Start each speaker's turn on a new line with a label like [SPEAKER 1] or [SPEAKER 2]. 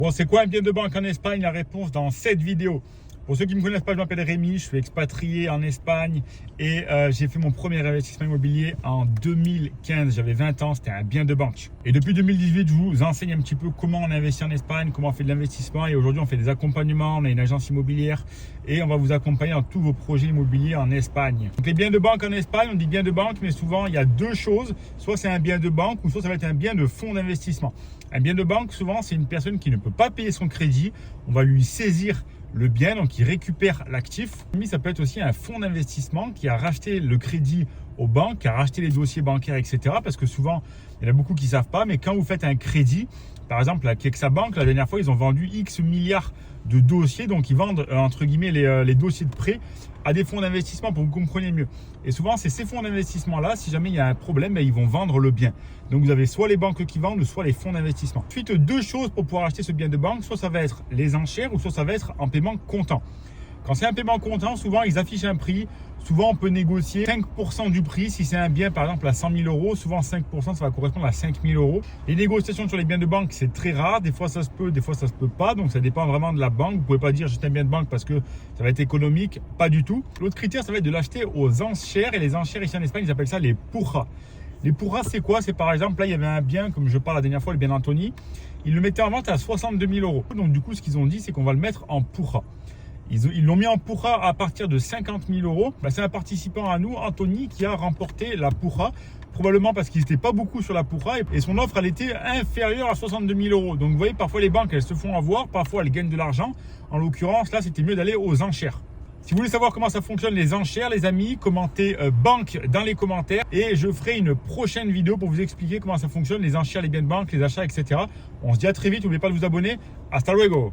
[SPEAKER 1] Bon, c'est quoi un bien de banque en Espagne? La réponse dans cette vidéo. Pour ceux qui ne me connaissent pas, je m'appelle Rémi, je suis expatrié en Espagne et j'ai fait mon premier investissement immobilier en 2015. J'avais 20 ans, c'était un bien de banque. Et depuis 2018, je vous enseigne un petit peu comment on investit en Espagne, comment on fait de l'investissement. Et aujourd'hui, on fait des accompagnements, on a une agence immobilière et on va vous accompagner dans tous vos projets immobiliers en Espagne. Donc les biens de banque en Espagne, on dit bien de banque, mais souvent il y a deux choses. Soit c'est un bien de banque ou soit ça va être un bien de fonds d'investissement. Un bien de banque, souvent, c'est une personne qui ne peut pas payer son crédit. On va lui saisir le bien, donc il récupère l'actif. Ça peut être aussi un fonds d'investissement qui a racheté le crédit aux banques, qui a racheté les dossiers bancaires, etc. Parce que souvent, il y en a beaucoup qui ne savent pas, mais quand vous faites un crédit, par exemple, la KexaBank, la dernière fois, ils ont vendu X milliards de dossiers. Donc, ils vendent, entre guillemets, les dossiers de prêt à des fonds d'investissement pour que vous compreniez mieux. Et souvent, c'est ces fonds d'investissement-là, si jamais il y a un problème, ils vont vendre le bien. Donc, vous avez soit les banques qui vendent, soit les fonds d'investissement. Ensuite, deux choses pour pouvoir acheter ce bien de banque. Soit ça va être les enchères, ou soit ça va être en paiement comptant. Quand c'est un paiement comptant, souvent, ils affichent un prix. Souvent, on peut négocier 5% du prix. Si c'est un bien, par exemple, à 100 000 euros, souvent 5%, ça va correspondre à 5 000 euros. Les négociations sur les biens de banque, c'est très rare. Des fois, ça se peut, des fois, ça se peut pas. Donc, ça dépend vraiment de la banque. Vous ne pouvez pas dire juste un bien de banque parce que ça va être économique. Pas du tout. L'autre critère, ça va être de l'acheter aux enchères. Et les enchères ici en Espagne, ils appellent ça les purras. Les purras, c'est quoi? C'est par exemple, là, il y avait un bien, comme je parle la dernière fois, le bien d'Antony. Ils le mettaient en vente à 62 000 euros. Donc, du coup, ce qu'ils ont dit, c'est qu'on va le mettre en purras. Ils l'ont mis en Purra à partir de 50 000 euros. C'est un participant à nous, Anthony, qui a remporté la Purra. Probablement parce qu'il n'était pas beaucoup sur la Purra et son offre, elle était inférieure à 62 000 euros. Donc vous voyez, parfois les banques, elles se font avoir, parfois elles gagnent de l'argent. En l'occurrence, là, c'était mieux d'aller aux enchères. Si vous voulez savoir comment ça fonctionne les enchères, les amis, commentez banque dans les commentaires et je ferai une prochaine vidéo pour vous expliquer comment ça fonctionne, les enchères, les biens de banque, les achats, etc. On se dit à très vite, n'oubliez pas de vous abonner. Hasta luego!